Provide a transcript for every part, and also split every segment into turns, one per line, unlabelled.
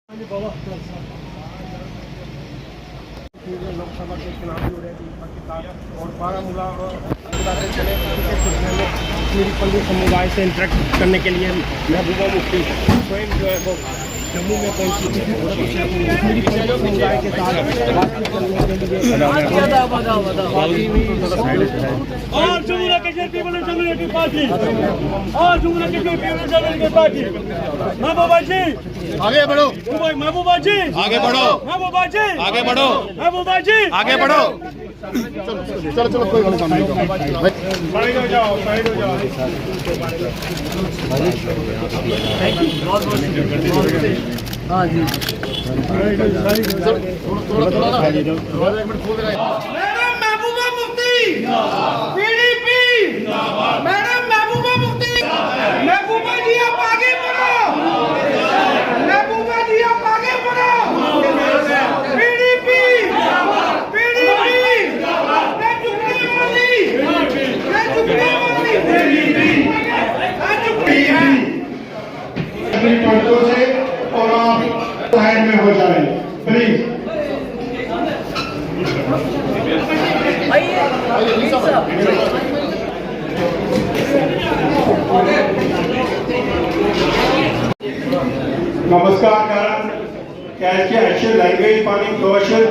लोकसभा के चुनाव भी हो रहे थे और बारामूला मेरी पल्ली समुदाय से इंटरेक्ट करने के लिए महबूबा मुफ्ती स्वयं जो है वो जम्मू में पहुंची थी मेरी पल्ली समुदाय के साथ बातचीत करने के लिए
और Jammu Kashmir peoples democratic party और Jammu Kashmir peoples democratic party Mehbooba ji
आगे बढ़ो,
महबूबा जी
आगे बढ़ो,
महबूबा जी
आगे बढ़ो,
महबूबा जी
आगे बढ़ो। चलो चलो कोई बात नहीं।
साइड हो जाओ, साइड हो जाओ।
हाँ जी
थोड़ा ना 1 मिनट खोल रहा है।
Madam Mehbooba Mufti PDP madam Mehbooba Mufti महबूबा जी आप आगे बढ़ो महबूबा जी आप आगे बढ़ो पीडीपी पीडीपी मैं झुकने वाली मैं झुकने वाली मैं झुकनी है
अपनी पर्दों से और आप साइड में हो जाए please. Namaskar karan. Keşke aşı language panik dolaşır.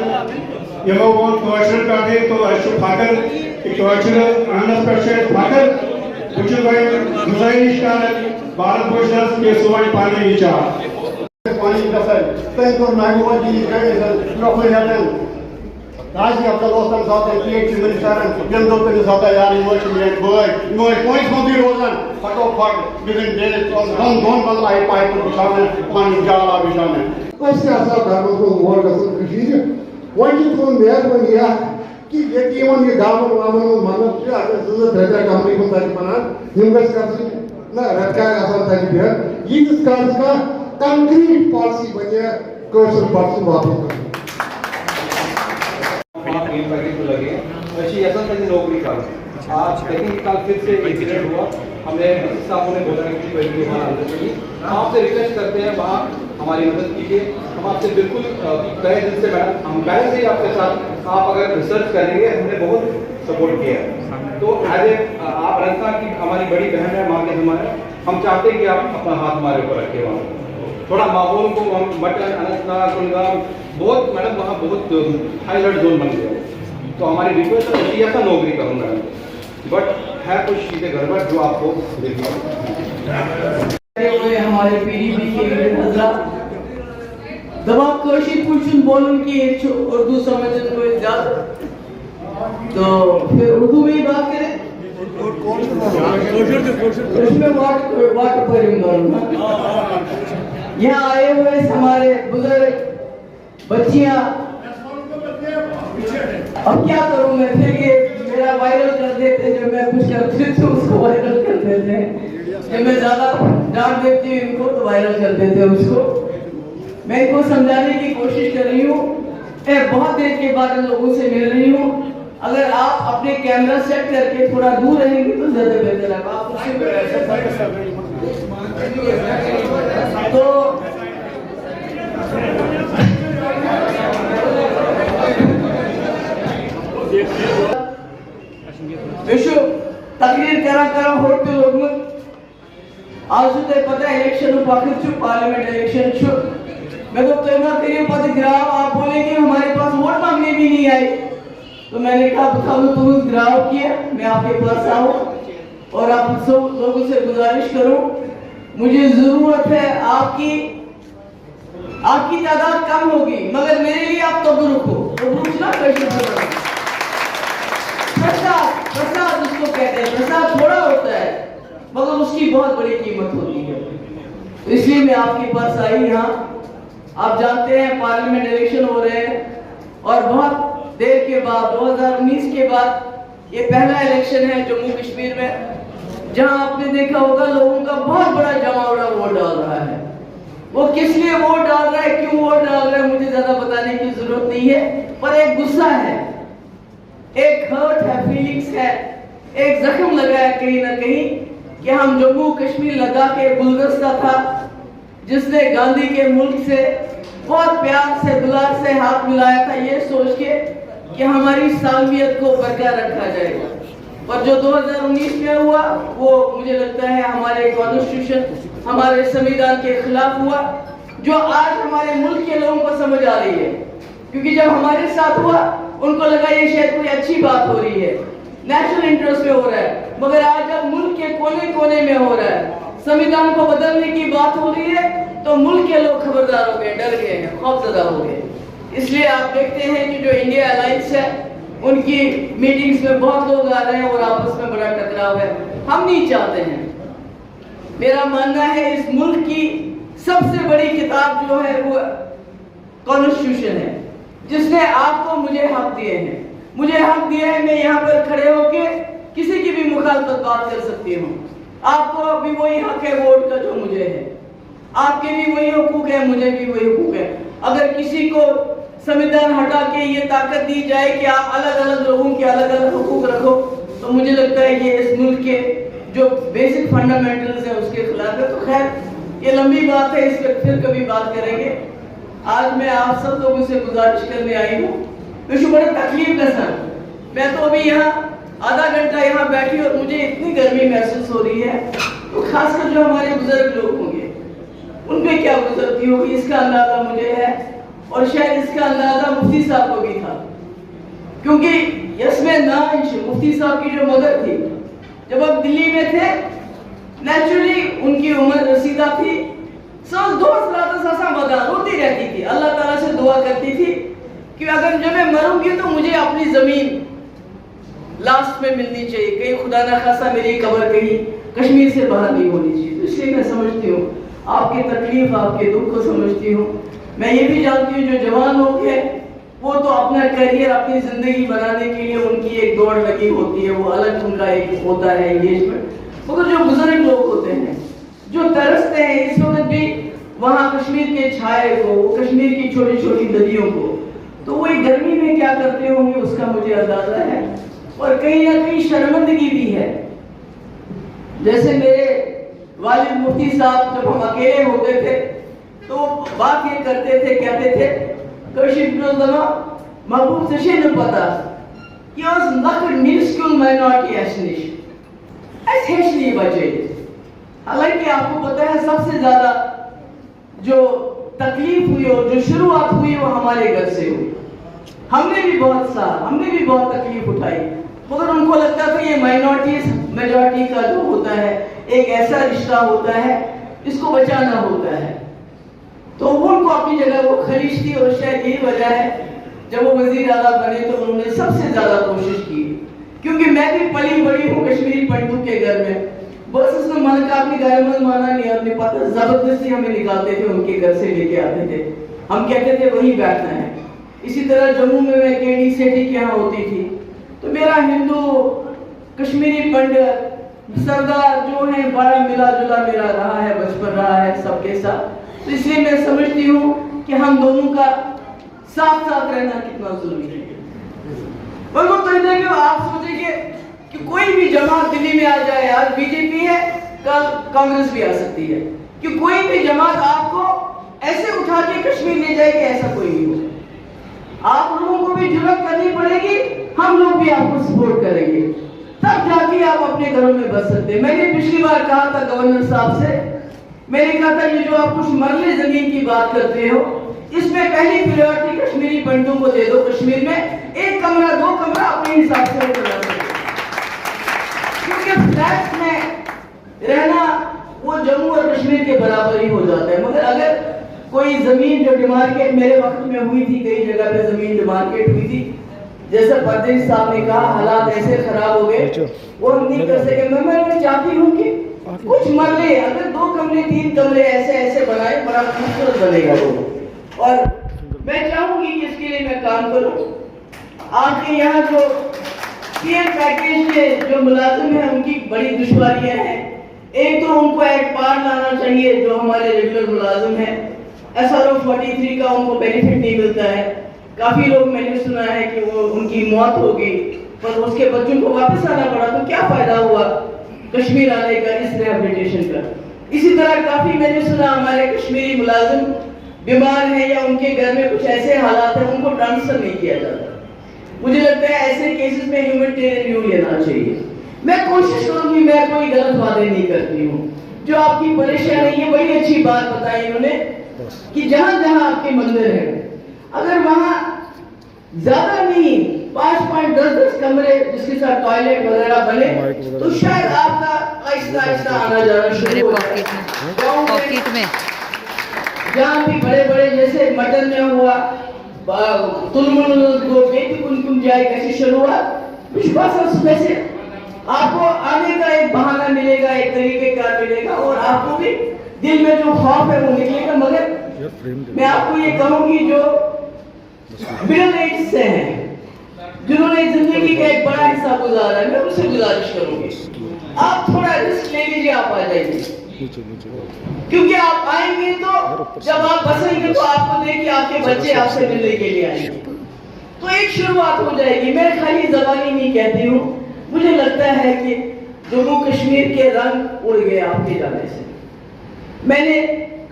Yama bu dolaşır kade to aşı fakir. Dolaşır anas percent fakir. Uçu gayet güzel işler. Bharat Bhushan ke suvai pani nicha. Pani kasar. Thank Mahbubah ji guys. Professional. Raji Abdul Osman साथ है PhD minister जंदोतन साथ है यार university में बोय point होती रोजन फटोफट within days दोन बल्ला है पाइप बिछाने पानी जाला बिछाने
उससे ऐसा धर्म को मोर गसन कशीर वही तो मेहरबानी है कि यकीमन ये गांव वामन मानव से अगर जरूरत रहता कंपनी को तारीख बना इन्वेस्ट कर ना रखा ऐसा तारीख है ये इसका कंक्रीट पॉलिसी बने कोर्स पॉलिसी वापस कर
लगे वैसे ऐसा था कि नौकरी का आज देखेंगे कल फिर से इंसिडेंट हुआ हमें साहब ने बोला कि आपसे रिक्वेस्ट करते हैं वहाँ हमारी मदद कीजिए हम आपसे बिल्कुल तहे दिल से मैडम हम पहले से ही आपके साथ आप अगर रिसर्च करेंगे हमने बहुत सपोर्ट किया है तो एज ए आप रखा कि हमारी बड़ी बहन है माँ के हमारे हम चाहते हैं कि आप अपना हाथ हमारे ऊपर रखें वहाँ थोड़ा माहौल को हम मटन अनंतनाग कुलगाम बहुत मैडम वहाँ बहुत हाई अलर्ट जोन बन गया तो हमारी रिक्वेस्ट है कि ऐसा नौकरी करूँ मैडम बट है कुछ चीज़ें गड़बड़ जो आपको
देखिए हमारे पीडीपी के हजरात दबा कोशिश पूछूं बोलूं कि एक उर्दू समझने को इजाजत तो फिर उर्दू में ही बात करें उसमें वाट पर यहाँ आए हुए हमारे बुजुर्ग बच्चियां अब क्या करूं मैं फिर ये मेरा वायरल कर देते जब मैं कुछ करती हूँ तो उसको वायरल कर देते हैं जब मैं ज्यादा डांट देती हूँ इनको तो वायरल कर देते हैं उसको मैं इनको समझाने की कोशिश कर रही हूँ बहुत देर के बाद लोगों से मिल रही हूँ अगर आप अपने कैमरा सेट करके थोड़ा दूर रहेंगे तो ज्यादा बेहतर है आप तो विश्व तकरीर करा होते लोग आज तो पता इलेक्शन पाकिस्तान पार्लियामेंट इलेक्शन मैं तो कहना तेरे पद ग्राम आप बोले कि हमारे पास वोट मांगने भी नहीं आई तो मैंने कहा बताओ तुम उस ग्राम किया मैं आपके पास आऊं और आप सब लोगों से गुजारिश करूं मुझे जरूरत है आपकी तादाद कम होगी मगर मेरे लिए आप तबरुक हो तबरुक ना प्रसाद उसको कहते हैं प्रसाद थोड़ा होता है मगर उसकी बहुत बड़ी कीमत होती है तो इसलिए मैं आपके पास आई यहाँ आप जानते हैं पार्लियामेंट इलेक्शन हो रहे हैं और बहुत देर के बाद 2019 के बाद ये पहला इलेक्शन है जम्मू कश्मीर में जहां आपने देखा होगा लोगों का बहुत बड़ा जमावड़ा वोट डाल रहा है वो किस लिए वोट डाल रहा है क्यों वोट डाल रहा है मुझे ज्यादा बताने की जरूरत नहीं है पर एक गुस्सा है एक हर्ट है फीलिंग्स है एक जख्म लगा है कहीं ना कहीं कि हम जम्मू कश्मीर लद्दाख के गुलदस्ता था जिसने गांधी के मुल्क से बहुत प्यार से दुलार से हाथ मिलाया था, ये सोच के कि हमारी सालमियत को बरकरार रखा जाएगा। और जो 2019 में हुआ वो मुझे लगता है हमारे कॉन्स्टिट्यूशन, हमारे संविधान के खिलाफ हुआ, जो आज हमारे मुल्क के लोगों को समझ आ रही है। क्योंकि जब हमारे साथ हुआ उनको लगा ये शायद कोई अच्छी बात हो रही है, नेशनल इंटरेस्ट में हो रहा है, मगर आज जब मुल्क के कोने कोने में हो रहा है, संविधान को बदलने की बात हो रही है, तो मुल्क के लोग खबरदार हो गए, डर गए हैं, खौफजदा हो गए। इसलिए आप देखते हैं कि जो इंडिया अलायंस है उनकी मीटिंग्स में बहुत लोग आ रहे हैं और आपस में बड़ा टकराव है। हम नहीं चाहते हैं। मेरा मानना है इस मुल्क की सबसे बड़ी किताब जो है वो कॉन्स्टिट्यूशन है, जिसने आपको मुझे हक दिए हैं। मुझे हक दिया है, मैं यहाँ पर खड़े होके किसी की भी मुखालफत बात कर सकती हूँ। आपको भी वही हक है वोट का जो मुझे है, आपके भी वही हुकूक है, मुझे भी वही हुकूक है। अगर किसी को संविधान हटा के ये ताकत दी जाए कि आप अलग अलग लोगों के अलग अलग हुकूक रखो, तो मुझे लगता है ये इस मुल्क के जो बेसिक फंडामेंटल्स है उसके खिलाफ है। तो खैर ये लंबी बात है, इस पर फिर कभी बात करेंगे। आज मैं आप सब लोगों से गुजारिश करने आई हूँ, मुझे बड़ी तकलीफ है सर। मैं तो अभी यहाँ आधा घंटा यहाँ बैठी और मुझे इतनी गर्मी महसूस हो रही है, तो खासकर जो हमारे बुजुर्ग लोग होंगे उन पे क्या गुजरती होगी इसका अंदाजा मुझे है, और शायद इसका अंदाजा मुफ्ती साहब को भी था। क्योंकि यस्मे नांश मुफ्ती साहब की जो मदर थी, जब अब दिल्ली में थे, नेचुरली उनकी उम्र रसीदा थी, सब दोस्त सासा मदा रोती रहती थी, अल्लाह ताला से दुआ करती थी कि अगर जब मैं मरूंगी तो मुझे अपनी जमीन लास्ट में मिलनी चाहिए, कहीं खुदा ना खासा मेरी कब्र कहीं कश्मीर से बाहर नहीं होनी चाहिए। तो इसलिए मैं समझती हूँ आपकी तकलीफ, आपके दुख को समझती हूँ। मैं ये भी जानती हूँ जो जवान लोग हैं वो तो अपना करियर, अपनी जिंदगी बनाने के लिए उनकी एक दौड़ लगी होती है, वो अलग उनका एक होता है एंगेजमेंट। मगर जो बुजुर्ग लोग होते हैं, जो तरसते हैं इस वक्त भी वहाँ कश्मीर के छाए को, कश्मीर की छोटी छोटी नदियों को, तो वो एक गर्मी में क्या करते होंगे उसका मुझे अंदाजा है। और कहीं ना कहीं शर्मिंदगी भी है। जैसे मेरे वालिद मुफ्ती साहब जब हम अकेले होते थे तो बात ये करते थे, कहते थे महबूब से न पता कि मिनिस्क्यूल माइनॉरिटी ऐसे बचे। हालांकि आपको पता है सबसे ज्यादा जो तकलीफ हुई और जो शुरुआत हुई वो हमारे घर से हुई। हमने भी बहुत तकलीफ उठाई, मगर उनको लगता था ये माइनॉरिटी मेजॉरिटी का जो होता है एक ऐसा रिश्ता होता है इसको बचाना होता है, तो वो उनको अपनी जगह वो खरीद थी। और शायद यही वजह है जब वो वजीर आला बने तो उन्होंने सबसे ज्यादा कोशिश की। क्योंकि मैं भी पली बड़ी हूँ कश्मीरी पंडितों के घर में, बस उसने मन का अपनी घर में माना नहीं, अपने पता जबरदस्ती हमें निकालते थे, उनके घर से लेके आते थे, हम कहते थे वही बैठना है। इसी तरह जम्मू में मैं केडी सेठी के यहाँ होती थी, तो मेरा हिंदू कश्मीरी पंडित सरदार जो है बड़ा मिला जुला मेरा रहा है, बचपन रहा है सबके साथ। तो इसलिए मैं समझती हूँ कि हम दोनों का साथ साथ रहना कितना जरूरी है। तो आप सोचेंगे कि कोई भी जमात दिल्ली में आ जाए, आज बीजेपी है कल कांग्रेस भी आ सकती है, कि कोई भी जमात आपको ऐसे उठा के कश्मीर ले जाएगी, ऐसा कोई नहीं हो। आप लोगों को भी जुर्रत करनी पड़ेगी, हम लोग भी आपको सपोर्ट करेंगे, तब जाके आप अपने घरों में बस सकते हैं। मैंने पिछली बार कहा था गवर्नर साहब से, मैंने कहा था ये जो आप कुछ मरले जमीन की बात करते हो, इसमें पहली प्रायोरिटी कश्मीरी पंडितों को दे दो। कश्मीर में 1 कमरा 2 कमरा अपने हिसाब से बना दो, क्योंकि फ्लैट्स में रहना वो जम्मू और कश्मीर के बराबर ही हो जाता है। मगर अगर कोई जमीन जो डिमार्केट मेरे वक्त में हुई थी, कई जगह पे जमीन डिमार्केट हुई थी, जैसे परदेश साहब ने कहा हालात ऐसे खराब हो गए वो हम नहीं कर सके। मैं चाहती हूँ कि कुछ मरले अगर 2 कमरे 3 कमरे ऐसे ऐसे बनाए, बड़ा खूबसूरत बनेगा वो। और मैं चाहूंगी कि इसके लिए मैं काम करूं। आपके यहाँ जो पीएम पैकेज के जो मुलाजिम हैं उनकी बड़ी दुश्वारियां हैं। एक तो उनको एक्ट पार लाना चाहिए, जो हमारे रेगुलर मुलाजिम हैं SRO 43 का उनको बेनिफिट नहीं मिलता है। काफी लोग मैंने सुना है कि वो उनकी मौत हो गई पर उसके बच्चों को वापस आना पड़ा, तो क्या फायदा हुआ कश्मीर आने का, इस रिहैबिलिटेशन का। इसी तरह काफी मैंने सुना हमारे कश्मीरी मुलाजिम बीमार हैं या उनके घर में कुछ ऐसे हालात हैं, उनको ट्रांसफर नहीं किया जाता। मुझे लगता है ऐसे केसेस में ह्यूमैनिटेरियन व्यू लेना चाहिए। मैं कोशिश करूंगी, मैं कोई गलत वादे नहीं करती हूँ। जो आपकी परेशानी है, बड़ी अच्छी बात बताई इन्होंने कि जहां जहां आपके मंदिर है, अगर वहां ज्यादा नहीं 5.10 कमरे जिसके साथ टॉयलेट वगैरह बने, तो शायद आपका आहिस्ता आहिस्ता आना जाना शुरू हो जाए।
पॉकेट में
जहाँ भी बड़े बड़े जैसे मटन में हुआ तुलमुल को बेटी कुन जाए कैसी शुरुआत, विश्वास सुबह से आपको आने का एक बहाना मिलेगा, एक तरीके का मिलेगा, और आपको भी दिल में जो खौफ है वो निकलेगा। मगर मैं आपको ये कहूंगी जो मिडिल एज से हैं, जिन्होंने जिंदगी का एक बड़ा हिस्सा गुजारा है, मैं उनसे गुजारिश करूंगी आप थोड़ा रिस्क ले लीजिए, आप आ जाइए। क्योंकि आप आएंगे तो जब आप बसेंगे तो आपको देखिए आपके बच्चे आपसे मिलने के लिए आएंगे, तो एक शुरुआत हो जाएगी। मैं खाली ज़बानी नहीं कहती हूँ, मुझे लगता है कि जम्मू कश्मीर के रंग उड़ गए आपके जाने से। मैंने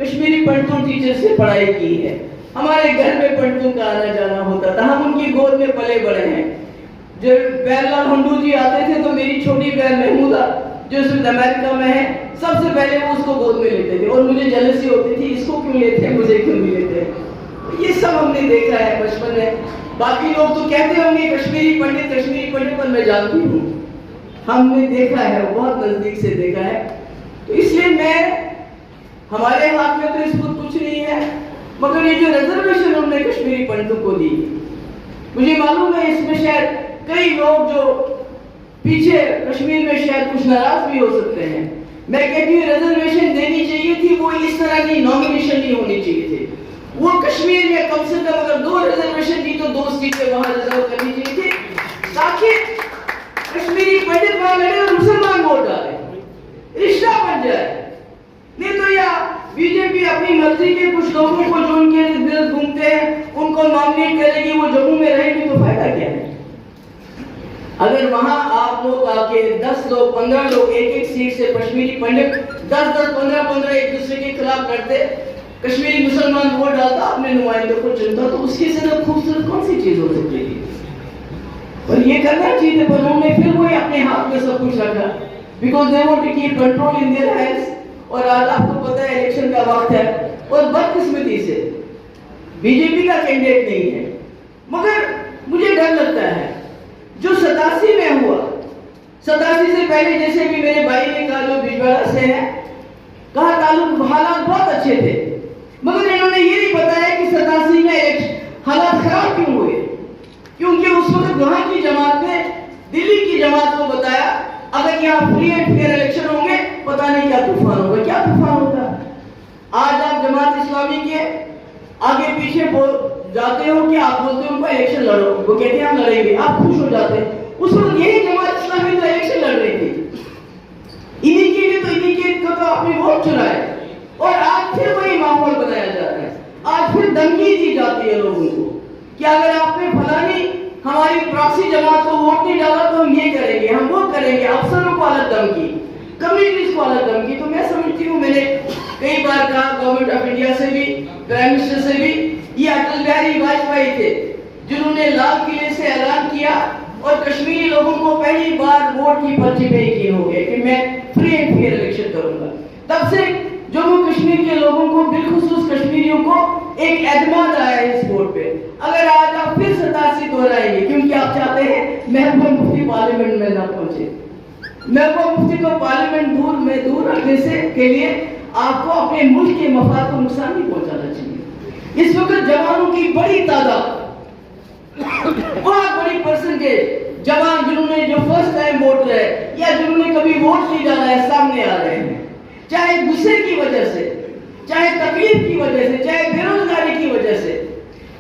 कश्मीरी पश्तून टीचर से पढ़ाई की है, हमारे घर में पश्तून का आना जाना होता था, हम उनकी गोद में पले बड़े हैं। जब बैरलाल हंडू जी आते थे तो मेरी छोटी बहन महमूदा जो इस वक्त अमेरिका में है, सबसे पहले वो उसको गोद में लेते थे और मुझे जेलसी होती थी, इसको क्यों लेते हैं, मुझे क्यों नहीं लेते हैं। ये सब हमने देखा है बचपन में। बाकी लोग तो कहते होंगे कश्मीरी पंडित, पर मैं जानती हूँ, हमने देखा है, बहुत नजदीक से देखा है। तो इसलिए मैं, हमारे हाथ में तो इस वक्त कुछ नहीं है, मगर ये जो रिजर्वेशन हमने कश्मीरी पंडितों को दी, मुझे मालूम है इसमें शायद कई लोग जो पीछे कश्मीर में शायद कुछ नाराज भी हो सकते हैं। मैं कहती हूँ रिजर्वेशन देनी चाहिए थी, वो इस तरह की नॉमिनेशन नहीं होनी चाहिए थी। वो कश्मीर में कम से कम अगर 2 रिजर्वेशन दी तो 2 सीटें वहां रिजर्व करनी चाहिए थी, ताकि कश्मीरी पंडित वहां लड़े और मुसलमान वोट डाले, रिश्ता बन जाए। नहीं तो या बीजेपी अपनी मर्जी के कुछ लोगों को जो उनके इर्द घूमते हैं उनको नॉमिनेट करेगी, वो जम्मू में रहेंगे तो फायदा क्या है। अगर वहां आप लोग आके 10 लोग 15 लोग एक सीट से कश्मीरी पंडित 10 15 एक दूसरे के खिलाफ लड़ते, कश्मीरी मुसलमान वोट डालता, अपने नुमाइंदों को चुनता, तो उसकी से खूबसूरत कौन सी चीज हो सकती है। पर ये करना चाहिए, पर उन्होंने फिर वही अपने हाथ में सब कुछ रखा, because they want to keep control in their hands. और आज आपको पता है इलेक्शन का वक्त है, और बदकिस्मती से बीजेपी का कैंडिडेट नहीं है। मगर मुझे डर लगता है जो 87 में हुआ, 87 से पहले जैसे भी मेरे भाई ने कहा जो बिजवाड़ा से है, कहा ताल्लुक हालात बहुत अच्छे थे, मगर इन्होंने ये नहीं बताया कि 87 में हालात खराब क्यों हुए। क्योंकि उस वक्त वहां की जमात ने दिल्ली की जमात को बताया अगर यहाँ फ्री एंड फेयर इलेक्शन होंगे पता नहीं क्या तूफान होगा। क्या तूफान होता। आज आप जमात इस्लामी के आगे पीछे जाते हो कि आप बोलते हो उनको इलेक्शन लड़ो, वो कहते हैं हम लड़ेंगे, आप खुश हो जाते हैं। उस वक्त यही जमात इस्लामी तो इलेक्शन लड़ रही थी, इन्हीं के लिए तो इन्हीं के तो आपने वोट चुराए, और आज फिर वही माहौल बनाया जा रहा है। आज फिर धमकी दी जाती है लोगों को कि अगर आपने फलानी हमारी प्रॉक्सी जमात को वोट नहीं डाला तो हम ये करेंगे, हम वो करेंगे। अफसरों को अलग धमकी, कम्युनिटीज को अलग धमकी। तो मैं समझती हूँ, मैंने कई बार कहा गवर्नमेंट ऑफ इंडिया से भी, प्राइम मिनिस्टर से भी, ये अटल बिहारी वाजपेयी थे जिन्होंने लाल किले से ऐलान किया और कश्मीरी लोगों को पहली बार वोट की पर्ची पे यकीन हो गया कि मैं फ्री एंड फेयर इलेक्शन करूंगा। तब से जम्मू कश्मीर के लोगों को, बिलखुसूस कश्मीरियों को एक एतमाद आया है इस वोट पे। अगर आज आप फिर 87 दोहराएंगे, क्योंकि आप चाहते हैं महबूबा मुफ्ती पार्लियामेंट में ना पहुंचे, महबूबा मुफ्ती को पार्लियामेंट में दूर रखने से के लिए आपको अपने मुल्क के मफाद को नुकसान नहीं पहुंचाना चाहिए। इस वक्त जवानों की बड़ी तादाद, बहुत बड़ी परसेंटेज जवान जिन्होंने जो फर्स्ट टाइम वोटर है या जिन्होंने कभी वोट नहीं डाला है, सामने आ रहे हैं, चाहे गुस्से की वजह से, चाहे तकलीफ की वजह से, चाहे बेरोजगारी की वजह से,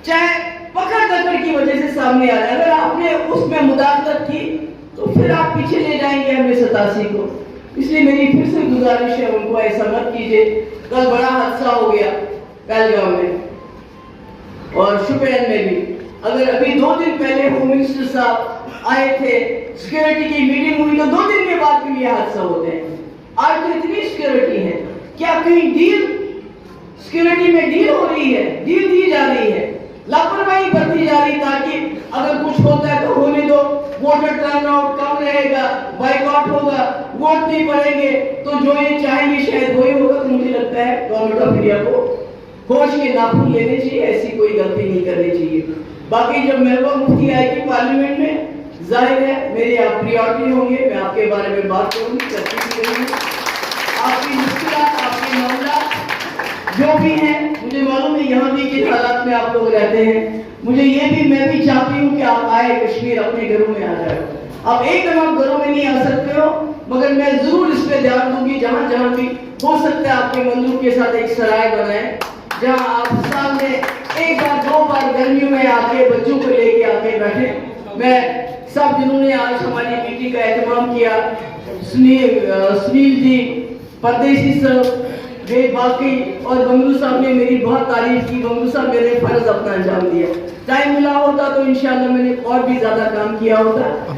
चाहे पकड़ दकड़ की वजह से सामने आ रहे हैं। अगर आपने उसमें मुदाखलत की तो फिर आप पीछे ले जाएंगे हमें 87 को। इसलिए मेरी फिर से गुजारिश है उनको, ऐसा मत कीजिए। कल बड़ा हादसा हो गया पहलगाम में और शुपियान में भी। अगर अभी 2 दिन पहले होम मिनिस्टर साहब आए थे, सिक्योरिटी की मीटिंग हुई, तो 2 दिन के बाद भी ये हादसा होते हैं। आज तो इतनी सिक्योरिटी है, क्या कहीं डील सिक्योरिटी में डील हो रही है, डील दी जा रही है, लापरवाही बरती जा रही, ताकि अगर कुछ होता है तो होने दो, वोटर टर्नआउट कम रहेगा, बाइकआउट होगा, वोट नहीं पड़ेंगे, तो जो ये चाहेंगे शायद वही होगा। तो मुझे लगता है गवर्नमेंट ऑफ इंडिया को होश के नाखून लेने चाहिए, ऐसी कोई गलती नहीं करनी चाहिए। बाकी जब महबूबा मुफ्ती आएगी पार्लियामेंट में, जाहिर है मेरी आप प्रियोरिटी होंगे, मैं आपके बारे में बात करूंगी, चर्चा भी करूंगी, आपकी मुश्किलात, आपके मामला जो भी हैं। मुझे मालूम है यहाँ भी किस हालात में आप लोग रहते हैं, मुझे ये भी, मैं भी चाहती हूँ कि आप आए कश्मीर, अपने घरों में आ जाए। आप एकदम आप घरों में नहीं आ सकते हो, मगर मैं जरूर इस पे ध्यान दूंगी, जहाँ जहाँ भी हो सकता है आपके मंदिरों के साथ एक सराय बनाए, जहाँ आप सामने एक बार दो बार गर्मियों में आके बच्चों को लेके आके बैठे। मैं सब जिन्होंने आज हमारी मीटिंग का एहतमाम किया, सुनील जी, परदेसी सर, बाकी और बंगलू साहब ने मेरी बहुत तारीफ की। बंगलू साहब मेरे फर्ज अपना अंजाम दिया, टाइम मिला होता तो इंशाल्लाह मैंने और भी ज्यादा काम किया होता।